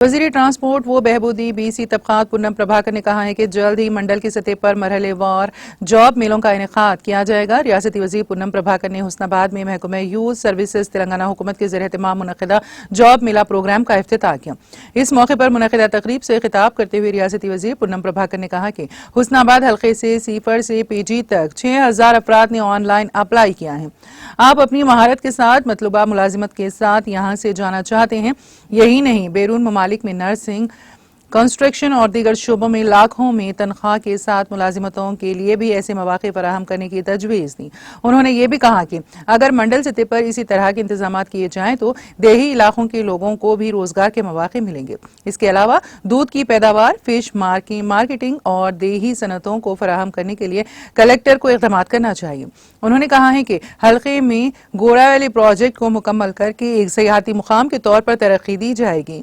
वज़ीर ट्रांसपोर्ट व बहबूदी बीसी तबकात पूनम प्रभाकर ने कहा है कि जल्द ही मंडल की सतह पर मरहलेवार जॉब मेलों का इनेकाद किया जाएगा। रियासती वज़ीर पूनम प्रभाकर ने हुस्नाबाद में महकमा यूथ सर्विसेज तेलंगाना हुकूमत के ज़रिए एहतमाम मुनक़िदा जॉब मेला प्रोग्राम का इफ्तिताह किया। इस मौके पर मुनक़िदा तकरीब से खिताब करते हुए रियासती वज़ीर पूनम प्रभाकर ने कहा कि हुस्नाबाद हल्के से सीफर से पीजी तक 6000 अफराद ने ऑनलाइन अप्लाई किया है। आप अपनी महारत के साथ मतलूबा मुलाजिमत के साथ यहाँ से जाना चाहते हैं। यही नहीं, बैरून ममालिक में नर्सिंग, कंस्ट्रक्शन और दीगर शोबों में लाखों में तनख्वाह के साथ मुलाजिमतों के लिए भी ऐसे मौके फराहम करने की तजवीज़ दी। उन्होंने ये भी कहा कि अगर मंडल सतह पर इसी तरह के इंतजाम किए जाएं तो देही इलाकों के लोगों को भी रोजगार के मौके मिलेंगे। इसके अलावा दूध की पैदावार, फिश मार्केटिंग और देही सनतों को फराहम करने के लिए कलेक्टर को इक़दाम करना चाहिए। उन्होंने कहा है कि हल्के में गोड़ा वैली प्रोजेक्ट को मुकम्मल करके एक सयाहती मुकाम के तौर पर तरक्की दी जाएगी।